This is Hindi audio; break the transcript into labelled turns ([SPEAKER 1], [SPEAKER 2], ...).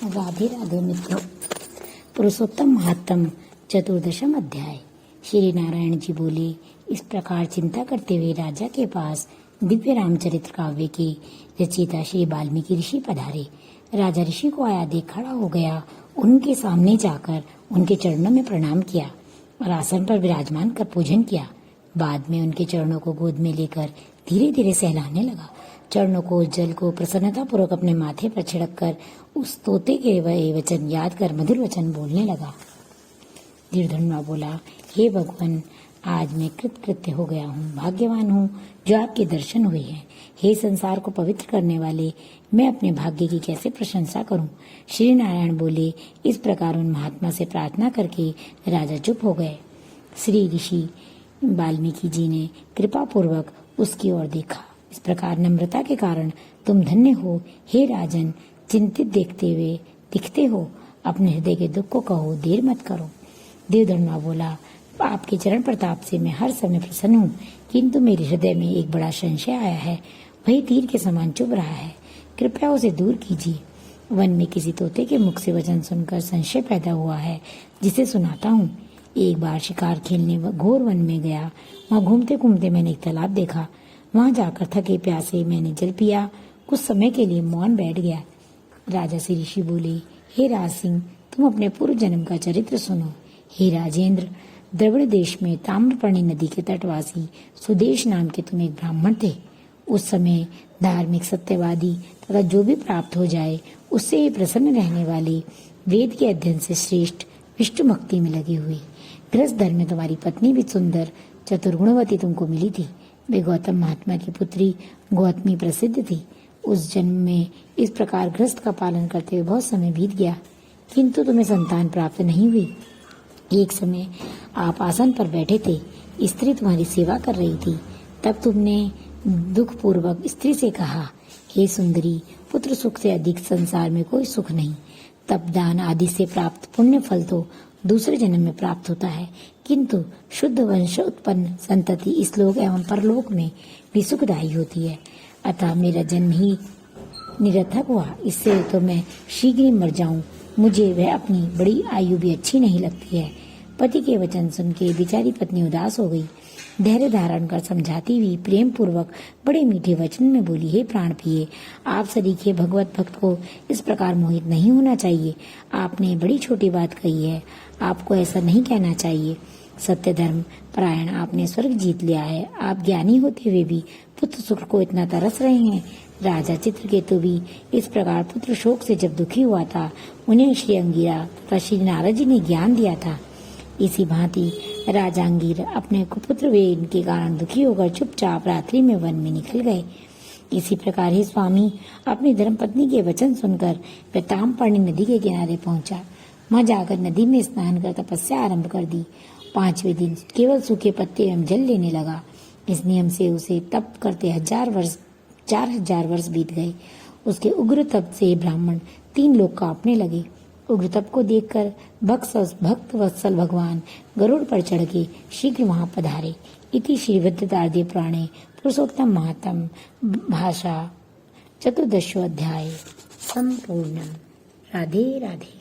[SPEAKER 1] राधे राधे मित्रों। पुरुषोत्तम महात्म चतुर्दशम अध्याय। श्री नारायण जी बोले, इस प्रकार चिंता करते हुए राजा के पास दिव्य रामचरित्र काव्य के रचयिता श्री वाल्मीकि ऋषि पधारे। राजा ऋषि को आया देख खड़ा हो गया, उनके सामने जाकर उनके चरणों में प्रणाम किया और आसन पर विराजमान कर पूजन किया। बाद में उनके चरणों को गोद में लेकर धीरे धीरे सहलाने लगा। चरणों को, जल को प्रसन्नता पूर्वक अपने माथे पर छिड़क कर उस तोते के वह वचन याद कर मधुर वचन बोलने लगा। धीरधनुआ बोला, हे भगवान, आज मैं कृतकृत्य हो गया हूँ, भाग्यवान हूँ जो आपके दर्शन हुए हैं। हे संसार को पवित्र करने वाले, मैं अपने भाग्य की कैसे प्रशंसा करूं। श्री नारायण बोले। इस प्रकार उन महात्मा से प्रार्थना करके राजा चुप हो गए। श्री ऋषि वाल्मीकि जी ने कृपा पूर्वक उसकी ओर देखा। इस प्रकार नम्रता के कारण तुम धन्य हो हे राजन, चिंतित दिखते हो, अपने हृदय के दुख को कहो, देर मत करो। देवधर्मा बोला, आपके चरण प्रताप से मैं हर समय प्रसन्न हूँ, किंतु मेरे हृदय में एक बड़ा संशय आया है, वही तीर के समान चुभ रहा है, कृपया उसे दूर कीजिए। वन में किसी तोते के मुख से वचन सुनकर संशय पैदा हुआ है, जिसे सुनाता हूँ। एक बार शिकार खेलने घोर वन में गया। वहाँ घूमते घूमते मैंने एक तालाब देखा। वहाँ जाकर थके प्यासे मैंने जल पिया, कुछ समय के लिए मौन बैठ गया। राजा श्री ऋषि बोले, हे राज सिंह, तुम अपने पूर्व जन्म का चरित्र सुनो। हे राजेंद्र, द्रविड़ देश में ताम्रपर्णी नदी के तटवासी सुदेश नाम के तुम एक ब्राह्मण थे। उस समय धार्मिक, सत्यवादी तथा जो भी प्राप्त हो जाए उससे ही प्रसन्न रहने वाले, वेद के अध्ययन से श्रेष्ठ विष्णु भक्ति में लगे हुए गृहस्थ धर्म में तुम्हारी पत्नी भी सुंदर चतुर्गुणवती तुमको मिली थी। वे गौतम महात्मा की पुत्री गौतमी प्रसिद्ध थी। उस जन्म में इस प्रकार गृहस्थ का पालन करते हुए बहुत समय बीत गया, किंतु तुम्हें संतान प्राप्त नहीं हुई। एक समय आप आसन पर बैठे थे, स्त्री तुम्हारी सेवा कर रही थी। तब तुमने दुख पूर्वक स्त्री से कहा, हे सुंदरी, पुत्र सुख से अधिक संसार में कोई सुख नहीं। तप, दान आदि से प्राप्त पुण्य फल तो दूसरे जन्म में प्राप्त होता है, किंतु शुद्ध वंश उत्पन्न संतति इस लोक एवं परलोक में भी सुखदायी होती है। अतः मेरा जन्म ही निरर्थक हुआ, इससे तो मैं शीघ्र ही मर जाऊं। मुझे वह अपनी बड़ी आयु भी अच्छी नहीं लगती है। पति के वचन सुन के बेचारी पत्नी उदास हो गई। धैर्य धारण कर समझाती हुई प्रेम पूर्वक बड़े मीठे वचन में बोली, हे प्राण प्रिय, आप सरीखे भगवत भक्त को इस प्रकार मोहित नहीं होना चाहिए। आपने बड़ी छोटी बात कही है, आपको ऐसा नहीं कहना चाहिए। सत्य धर्म परायण आपने स्वर्ग जीत लिया है। आप ज्ञानी होते हुए भी पुत्र सुख को इतना तरस रहे हैं। राजा चित्रकेतु भी इस प्रकार पुत्र शोक से जब दुखी हुआ था, उन्हें श्री अंगिरा तथा श्री नारद जी ने ज्ञान दिया था। इसी भांति राजा अंगिर अपने कुपुत्र वेन के कारण दुखी होकर चुपचाप रात्रि में वन में निकल गए। इसी प्रकार ही स्वामी अपनी धर्मपत्नी के वचन सुनकर वह ताम्रपर्णी नदी के किनारे पहुंचा। वहां जाकर नदी में स्नान कर तपस्या आरंभ कर दी। 5वें दिन केवल सूखे पत्ते एवं जल लेने लगा। इस नियम से उसे तप करते 4,000 वर्ष बीत गए। उसके उग्र तप से ब्राह्मण 3 लोग कांपने लगे। उग्र तप को देखकर भक्त वत्सल भगवान गरुड़ पर चढ़ के शीघ्र वहां पधारे। इति श्री विद्याधि पुराणे पुरुषोत्तम महात्म भाषा 14 अध्याय संपूर्ण। राधे राधे।